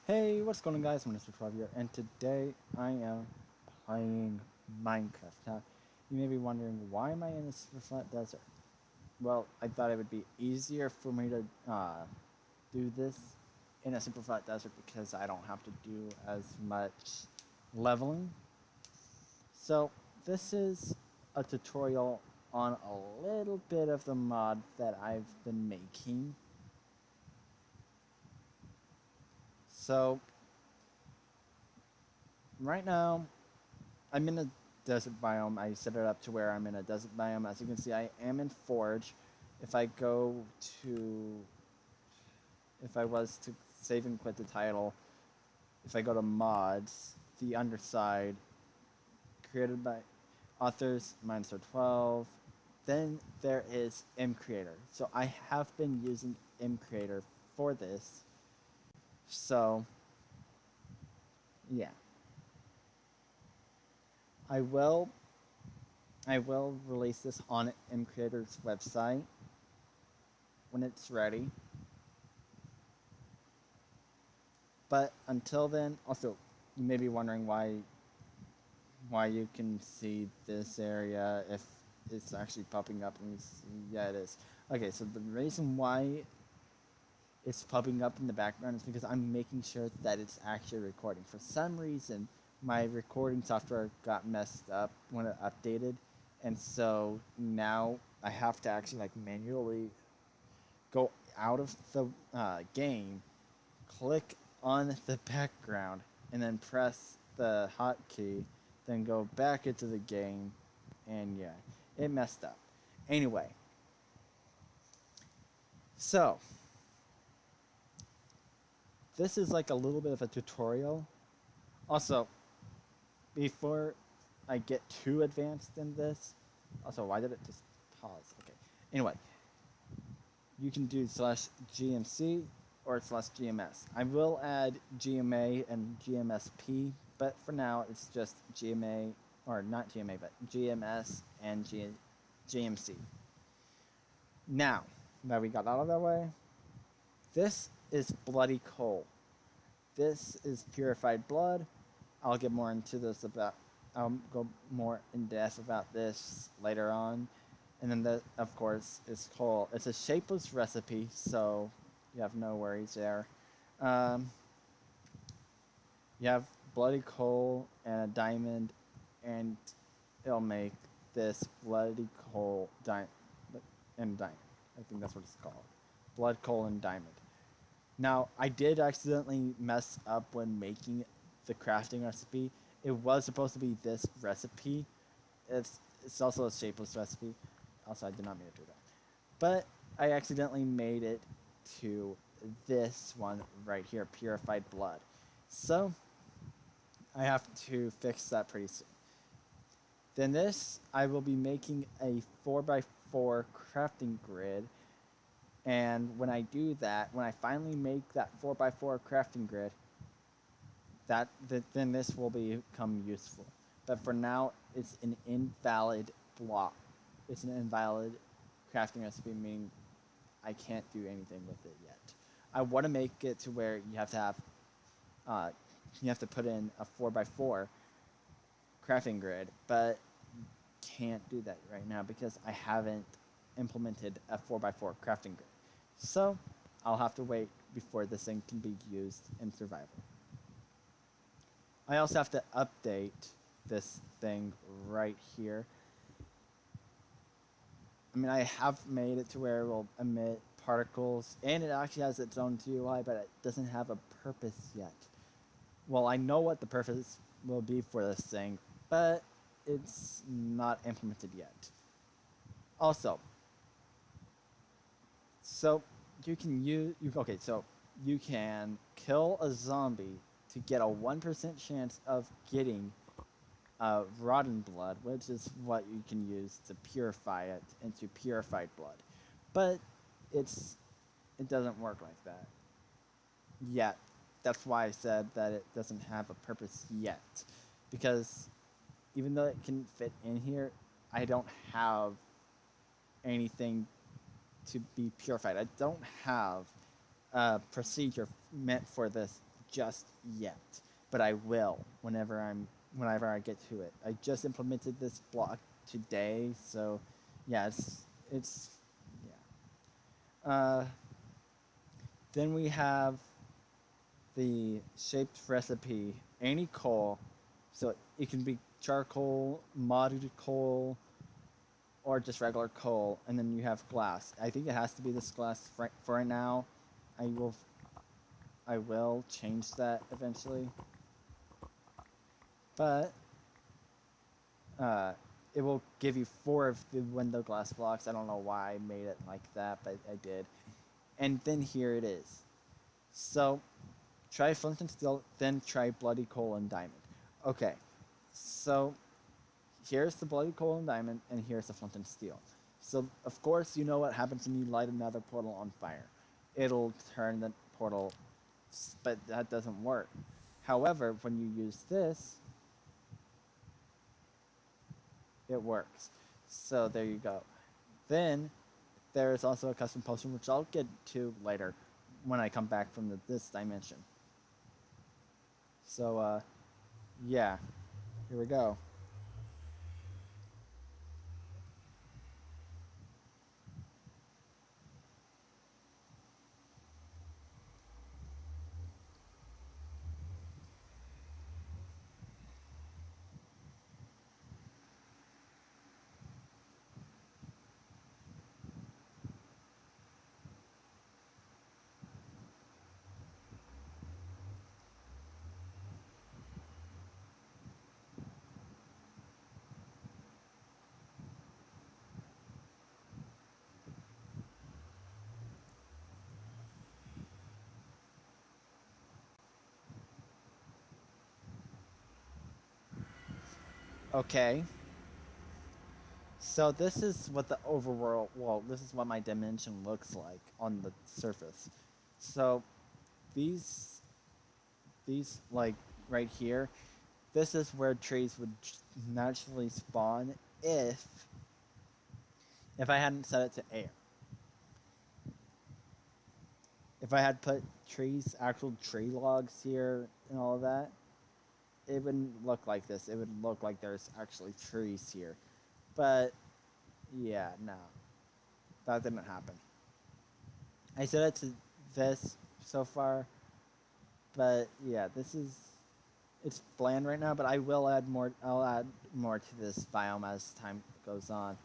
Hey, what's going on guys? I'm Mr. here, and today I am playing Minecraft. Now, you may be wondering, why am I in this flat desert? Well, I thought it would be easier for me to do this in a super flat desert because I don't have to do as much leveling. So, this is a tutorial on a little bit of the mod that I've been making. So, right now, I'm in a desert biome. I set it up to where I'm in a desert biome. As you can see, I am in Forge. If I go to, if I was to save and quit the title, if I go to mods, the underside, created by authors, minus 12, then there is MCreator. So I have been using MCreator for this. So, yeah. I will I will release this on MCreator's website when it's ready. But until then, also, you may be wondering why you can see this area if it's actually popping up. And yeah, it is. Okay, so the reason why it's popping up in the background is because I'm making sure that it's actually recording. For some reason, my recording software got messed up when it updated, and so now I have to actually like manually go out of the game, click on the background, and then press the hotkey, then go back into the game, and yeah, it messed up. Anyway, so this is like a little bit of a tutorial. Also, before I get too advanced in this, also, why did it just pause? Okay. Anyway, you can do /GMC or /GMS. I will add GMA and GMSP, but for now it's just GMA, or not GMA, but GMS and GMC. Now that we got out of that way, this is bloody coal. This is purified blood. I'll get more into this about. I'll go more in depth about this later on. And then, of course, is coal. It's a shapeless recipe, so you have no worries there. Um, you have bloody coal and a diamond, and it'll make this bloody coal and diamond. I think that's what it's called. Blood, coal, and diamond. Now, I did accidentally mess up when making the crafting recipe. It was supposed to be this recipe. It's also a shapeless recipe. Also, I did not mean to do that. But I accidentally made it to this one right here, purified blood. So, I have to fix that pretty soon. Then this, I will be making a 4x4 crafting grid. And when I do that, when I finally make that 4x4 crafting grid, then this will become useful. But for now, it's an invalid block. It's an invalid crafting recipe, meaning I can't do anything with it yet. I want to make it to where you have to put in a 4x4 crafting grid, but can't do that right now because I haven't implemented a 4x4 crafting grid. So I'll have to wait before this thing can be used in survival. I also have to update this thing right here. I mean, I have made it to where it will emit particles, and it actually has its own GUI, but it doesn't have a purpose yet. Well, I know what the purpose will be for this thing, but it's not implemented yet. Also, so you can you can kill a zombie to get a 1% chance of getting rotten blood, which is what you can use to purify it into purified blood. But it doesn't work like that yet. That's why I said that it doesn't have a purpose yet, because even though it can fit in here, I don't have anything to be purified. I don't have a procedure meant for this just yet, but I will whenever I get to it. I just implemented this block today, so yeah, it's yeah. Then we have the shaped recipe. Any coal, so it can be charcoal, modded coal, or just regular coal, and then you have glass. I think it has to be this glass for right now. I will I will change that eventually, but uh, it will give you 4 of the window glass blocks. I don't know why I made it like that, but I did. And then here it is. So try flint and steel, then try bloody coal and diamond. Okay, so here's the bloody coal and diamond, and here's the flint and steel. So of course you know what happens when you light another portal on fire. It'll turn the portal, but that doesn't work. However, when you use this, it works. So there you go. Then there is also a custom potion, which I'll get to later when I come back from this dimension. So yeah, here we go. Okay. So this is what the overworld, well, this is what my dimension looks like on the surface. So these like right here, this is where trees would naturally spawn if I hadn't set it to air. If I had put trees, actual tree logs here and all of that, it wouldn't look like this. It would look like there's actually trees here. But yeah, no. That didn't happen. I set it to this so far, but yeah, this is it's bland right now, but I will add more. I'll add more to this biome as time goes on.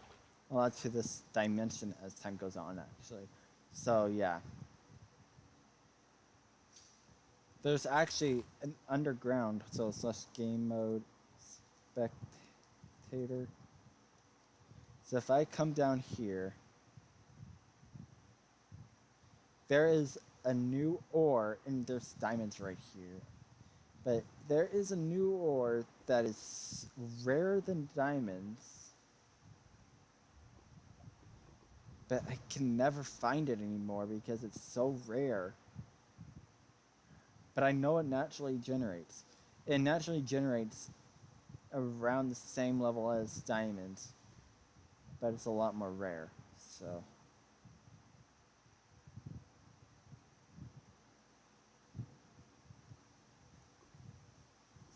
I'll add to this dimension as time goes on, actually. So yeah, there's actually an underground. So slash game mode spectator. So if I come down here, there is a new ore, and there's diamonds right here. But there is a new ore that is rarer than diamonds, but I can never find it anymore because it's so rare. But I know it naturally generates. It naturally generates around the same level as diamonds, but it's a lot more rare.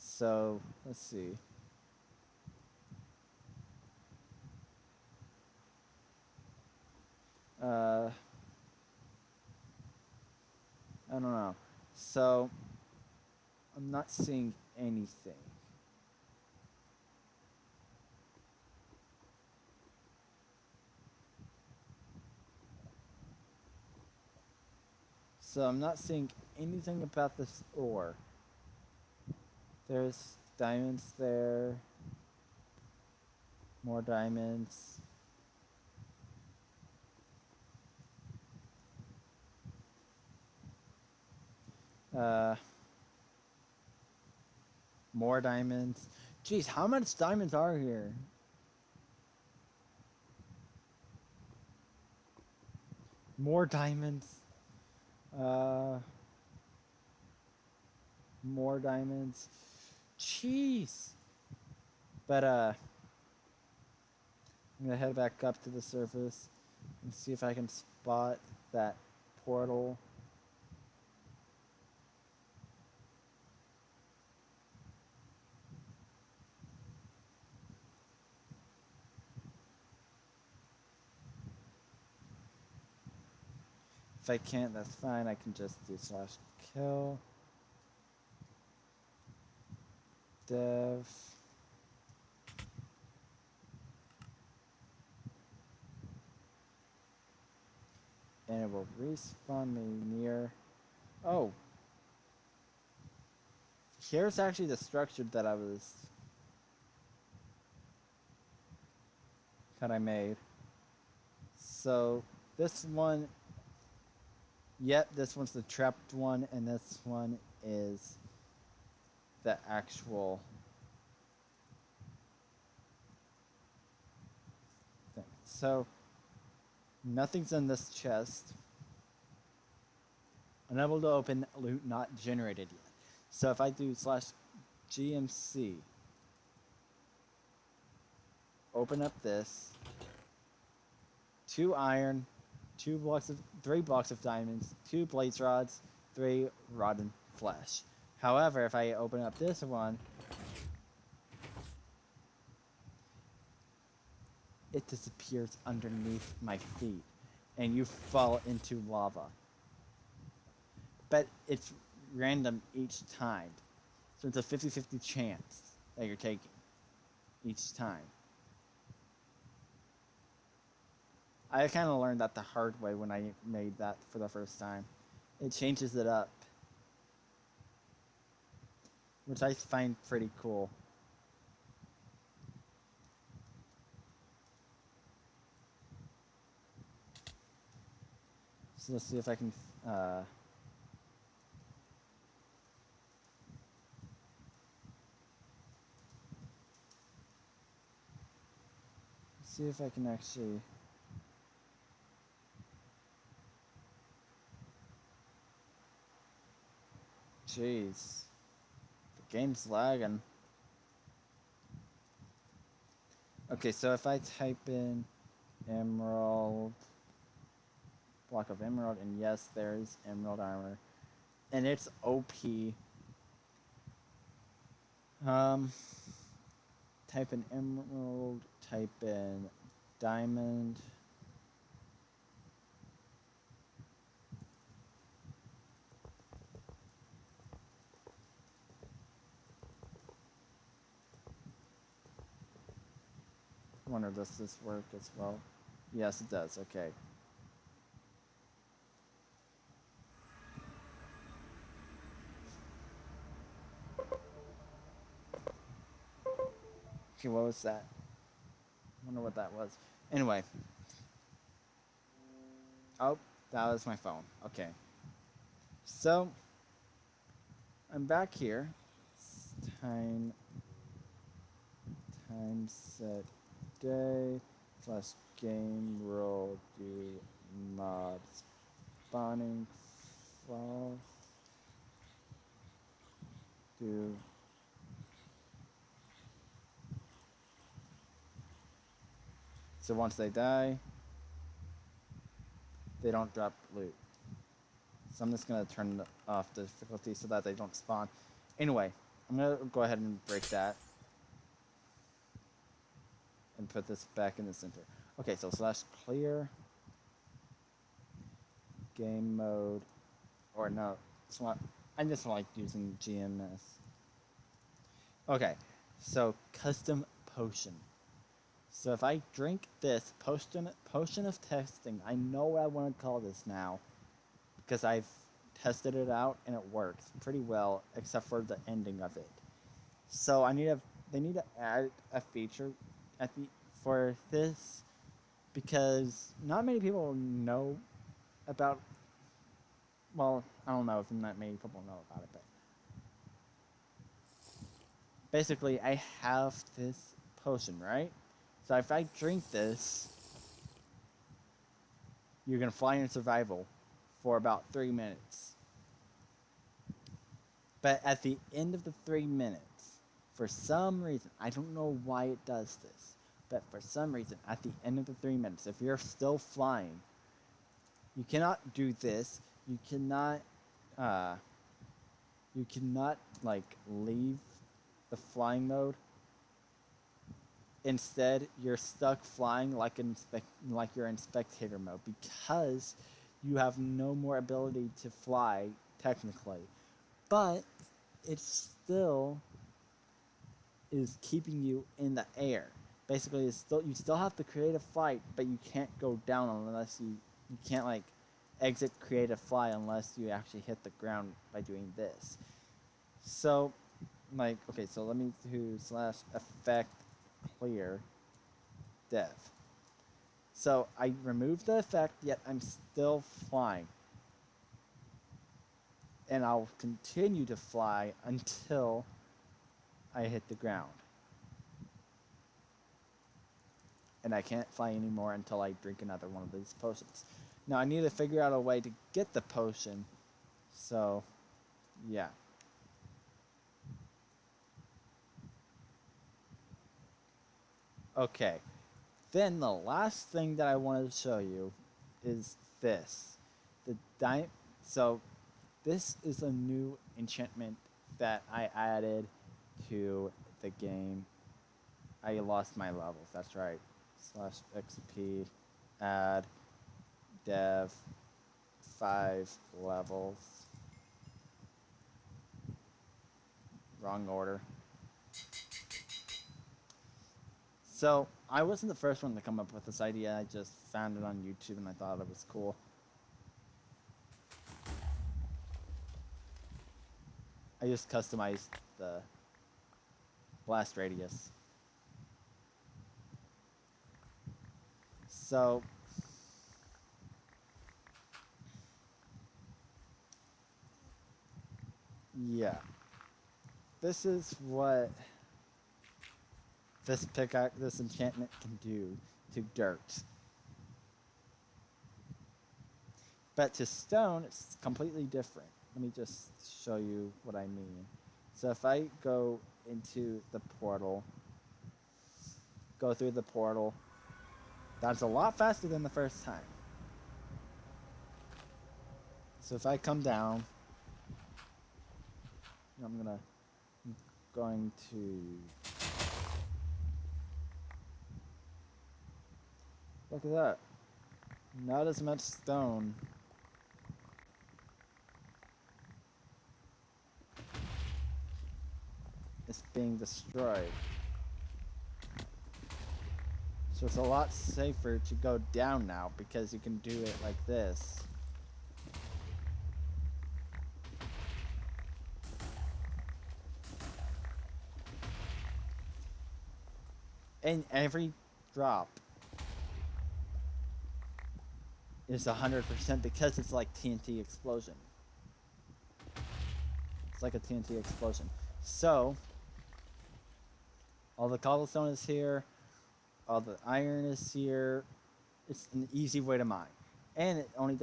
So let's see. I don't know. So I'm not seeing anything. So I'm not seeing anything about this ore. There's diamonds there. More diamonds. Uh, more diamonds. Jeez, how much diamonds are here? More diamonds. Uh, more diamonds. Jeez. But I'm gonna head back up to the surface and see if I can spot that portal. If I can't, that's fine. I can just do /kill dev. And it will respawn me near. Oh, here's actually the structure that I made. So this one, yep, this one's the trapped one, and this one is the actual thing. So nothing's in this chest. Unable to open, loot not generated yet. So if I do /GMC, open up this, 2 iron, 3 blocks of diamonds, 2 blaze rods, 3 rotten flesh. However, if I open up this one, it disappears underneath my feet, and you fall into lava. But it's random each time. So it's a 50-50 chance that you're taking each time. I kind of learned that the hard way when I made that for the first time. It changes it up, which I find pretty cool. So let's see if I can see if I can actually jeez, the game's lagging. Okay, so if I type in emerald, block of emerald, and yes, there's emerald armor, and it's OP. Type in emerald, type in diamond. I wonder, does this work as well? Yes, it does. Okay. Okay, what was that? I wonder what that was. Anyway. Oh, that was my phone. Okay. So, I'm back here. Time set day / game roll do mod spawning false do so once they die, they don't drop loot. So I'm just gonna turn off the difficulty so that they don't spawn. Anyway, I'm gonna go ahead and break that and put this back in the center. Okay, so /clear game mode, or no, it's not. I just like using GMS. Okay, so custom potion. So if I drink this potion of testing, I know what I want to call this now, because I've tested it out and it works pretty well, except for the ending of it. So they need to add a feature for this, because not many people know about. Well, I don't know if not many people know about it, but basically, I have this potion, right? So if I drink this, you're gonna fly in survival for about 3 minutes. But at the end of the 3 minutes, for some reason, I don't know why it does this, but for some reason, at the end of the 3 minutes, if you're still flying, you cannot do this. You cannot like leave the flying mode. Instead, you're stuck flying like you're in spectator mode, because you have no more ability to fly, technically. But it still is keeping you in the air. Basically, it's still you still have to create a flight, but you can't go down unless you can't like exit create a fly unless you actually hit the ground by doing this. So, like, okay, so let me do / effect clear dev. So I removed the effect, yet I'm still flying. And I'll continue to fly until I hit the ground. And I can't fly anymore until I drink another one of these potions. Now I need to figure out a way to get the potion. So, yeah. Okay. Then the last thing that I wanted to show you is this. So this is a new enchantment that I added to the game. I lost my levels, that's right. /XP add dev 5 levels. Wrong order. So I wasn't the first one to come up with this idea. I just found it on YouTube and I thought it was cool. I just customized the blast radius. So yeah, this is what this enchantment can do to dirt. But to stone, it's completely different. Let me just show you what I mean. So if I go into the portal, go through the portal, that's a lot faster than the first time. So if I come down, I'm going to look at that. Not as much stone. Is being destroyed. So it's a lot safer to go down now because you can do it like this. And every drop is 100% because it's like TNT explosion. It's like a TNT explosion. So, all the cobblestone is here, all the iron is here. It's an easy way to mine. And it only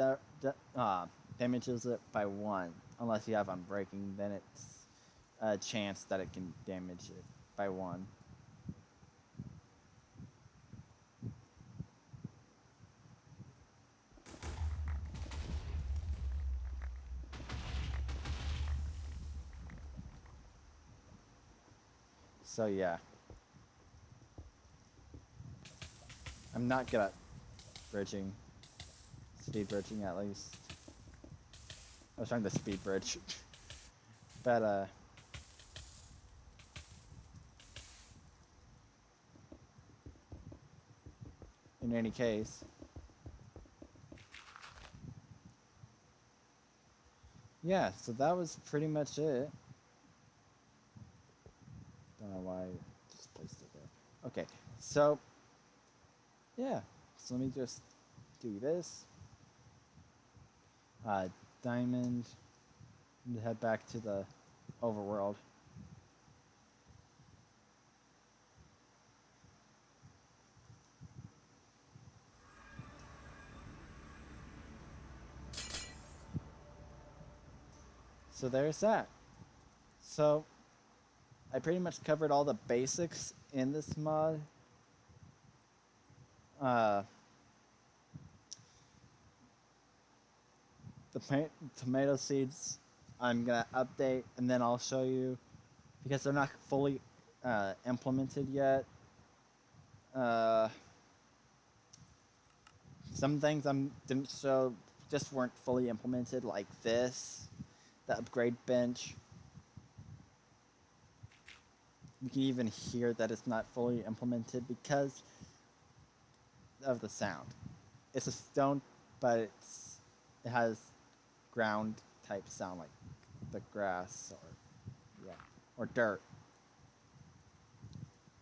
damages it by 1. Unless you have Unbreaking, then it's a chance that it can damage it by 1. So yeah. I'm not good at bridging. Speed bridging at least. I was trying to speed bridge. But in any case. Yeah, so that was pretty much it. Don't know why I just placed it there. Okay, so yeah, so let me just do this. Diamond, and head back to the overworld. So there's that. So I pretty much covered all the basics in this mod. The tomato seeds I'm gonna update and then I'll show you because they're not fully implemented yet. Some things I didn't show just weren't fully implemented, like this, the upgrade bench. You can even hear that it's not fully implemented because of the sound. It's a stone, but it has ground type sound like the grass or dirt.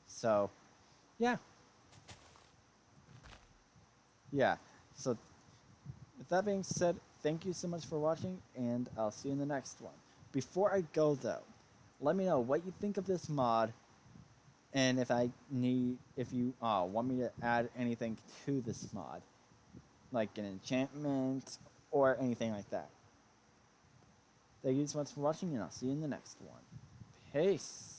So, yeah. Yeah. So, with that being said, thank you so much for watching, and I'll see you in the next one. Before I go, though, let me know what you think of this mod, and if you want me to add anything to this mod, like an enchantment or anything like that. Thank you so much for watching, and I'll see you in the next one. Peace.